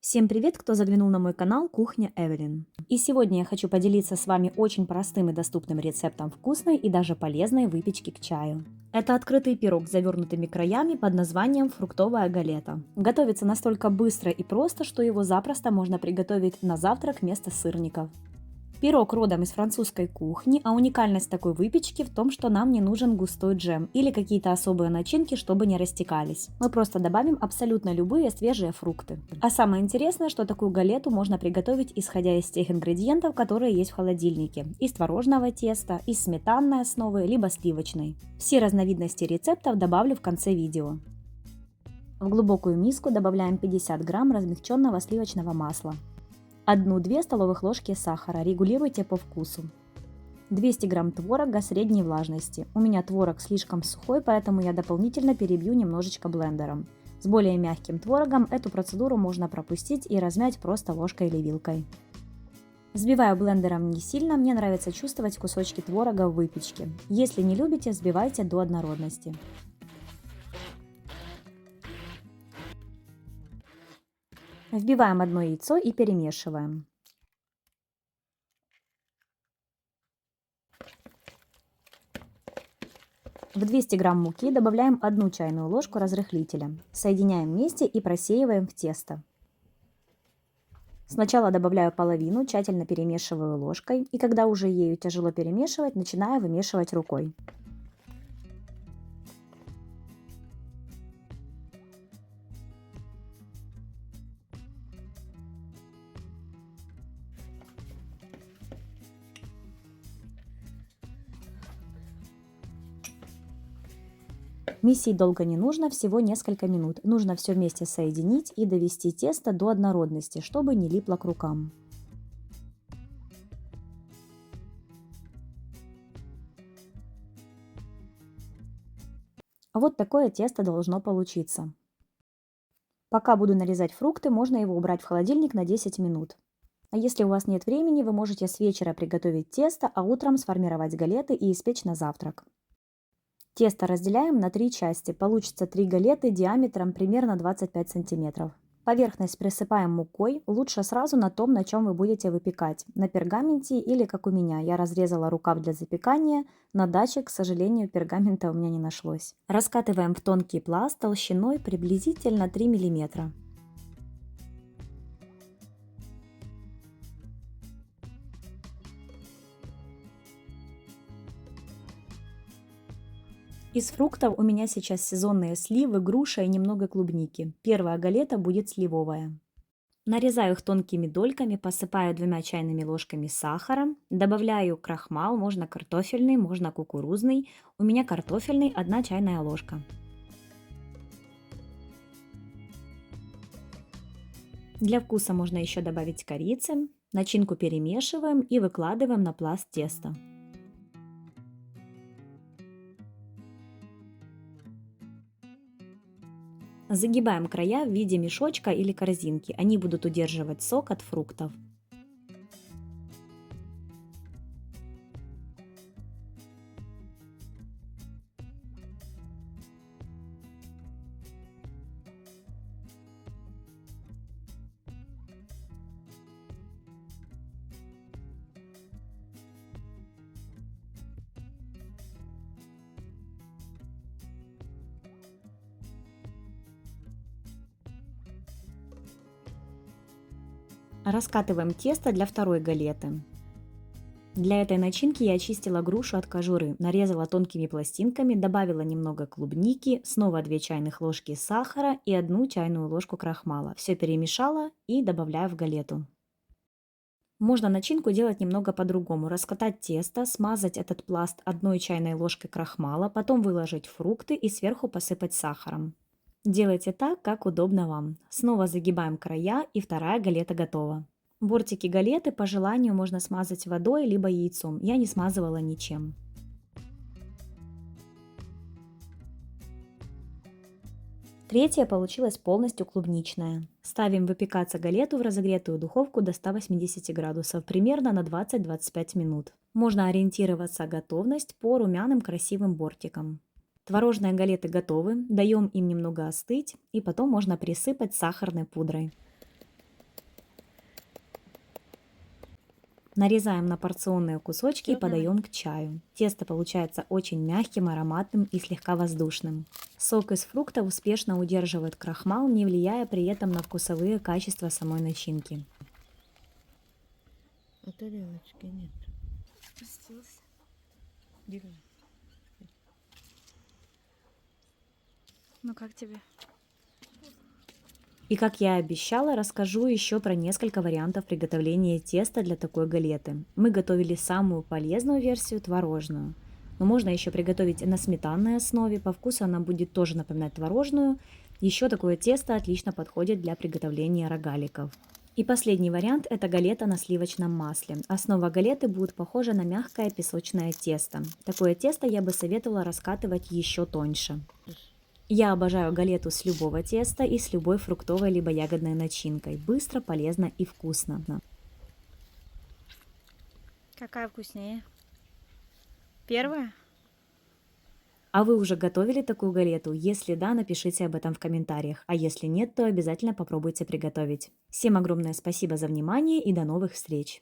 Всем привет, кто заглянул на мой канал Кухня Эвелин. И сегодня я хочу поделиться с вами очень простым и доступным рецептом вкусной и даже полезной выпечки к чаю. Это открытый пирог с завернутыми краями под названием фруктовая галета. Готовится настолько быстро и просто, что его запросто можно приготовить на завтрак вместо сырников. Пирог родом из французской кухни, а уникальность такой выпечки в том, что нам не нужен густой джем или какие-то особые начинки, чтобы не растекались. Мы просто добавим абсолютно любые свежие фрукты. А самое интересное, что такую галету можно приготовить исходя из тех ингредиентов, которые есть в холодильнике. Из творожного теста, из сметанной основы, либо сливочной. Все разновидности рецептов добавлю в конце видео. В глубокую миску добавляем 50 грамм размягченного сливочного масла. 1-2 столовых ложки сахара, регулируйте по вкусу. 200 грамм творога средней влажности. У меня творог слишком сухой, поэтому я дополнительно перебью немножечко блендером. С более мягким творогом эту процедуру можно пропустить и размять просто ложкой или вилкой. Взбиваю блендером не сильно, мне нравится чувствовать кусочки творога в выпечке. Если не любите, взбивайте до однородности. Вбиваем одно яйцо и перемешиваем. В 200 грамм муки добавляем 1 чайную ложку разрыхлителя. Соединяем вместе и просеиваем в тесто. Сначала добавляю половину, тщательно перемешиваю ложкой, и когда уже ею тяжело перемешивать, начинаю вымешивать рукой. Месить долго не нужно, всего несколько минут. Нужно все вместе соединить и довести тесто до однородности, чтобы не липло к рукам. Вот такое тесто должно получиться. Пока буду нарезать фрукты, можно его убрать в холодильник на 10 минут. А если у вас нет времени, вы можете с вечера приготовить тесто, а утром сформировать галеты и испечь на завтрак. Тесто разделяем на 3 части. Получится 3 галеты диаметром примерно 25 сантиметров. Поверхность присыпаем мукой, лучше сразу на том, на чем вы будете выпекать. На пергаменте или как у меня. Я разрезала рукав для запекания. На даче, к сожалению, пергамента у меня не нашлось. Раскатываем в тонкий пласт толщиной приблизительно 3 мм. Из фруктов у меня сейчас сезонные сливы, груша и немного клубники. Первая галета будет сливовая. Нарезаю их тонкими дольками, посыпаю 2 чайными ложками сахара, добавляю крахмал, можно картофельный, можно кукурузный. У меня картофельный, 1 чайная ложка. Для вкуса можно еще добавить корицы. Начинку перемешиваем и выкладываем на пласт теста. Загибаем края в виде мешочка или корзинки. Они будут удерживать сок от фруктов. Раскатываем тесто для второй галеты. Для этой начинки я очистила грушу от кожуры, нарезала тонкими пластинками, добавила немного клубники, снова 2 чайных ложки сахара и 1 чайную ложку крахмала. Все перемешала и добавляю в галету. Можно начинку делать немного по-другому. Раскатать тесто, смазать этот пласт 1 чайной ложкой крахмала, потом выложить фрукты и сверху посыпать сахаром. Делайте так, как удобно вам. Снова загибаем края, и вторая галета готова. Бортики галеты по желанию можно смазать водой либо яйцом. Я не смазывала ничем. Третья получилась полностью клубничная. Ставим выпекаться галету в разогретую духовку до 180 градусов примерно на 20-25 минут. Можно ориентироваться готовность по румяным красивым бортикам. Творожные галеты готовы, даем им немного остыть и потом можно присыпать сахарной пудрой. Нарезаем на порционные кусочки и Всё, давай. подаем к чаю. Тесто получается очень мягким, ароматным и слегка воздушным. Сок из фруктов успешно удерживает крахмал, не влияя при этом на вкусовые качества самой начинки. А тарелочки нет. Спустился. Держи. Ну как тебе? И как я и обещала, расскажу еще про несколько вариантов приготовления теста для такой галеты. Мы готовили самую полезную версию, творожную. Но можно еще приготовить на сметанной основе, по вкусу она будет тоже напоминать творожную. Еще такое тесто отлично подходит для приготовления рогаликов. И последний вариант – это галета на сливочном масле. Основа галеты будет похожа на мягкое песочное тесто. Такое тесто я бы советовала раскатывать еще тоньше. Я обожаю галету с любого теста и с любой фруктовой либо ягодной начинкой. Быстро, полезно и вкусно. Какая вкуснее? Первая? А вы уже готовили такую галету? Если да, напишите об этом в комментариях. А если нет, то обязательно попробуйте приготовить. Всем огромное спасибо за внимание и до новых встреч!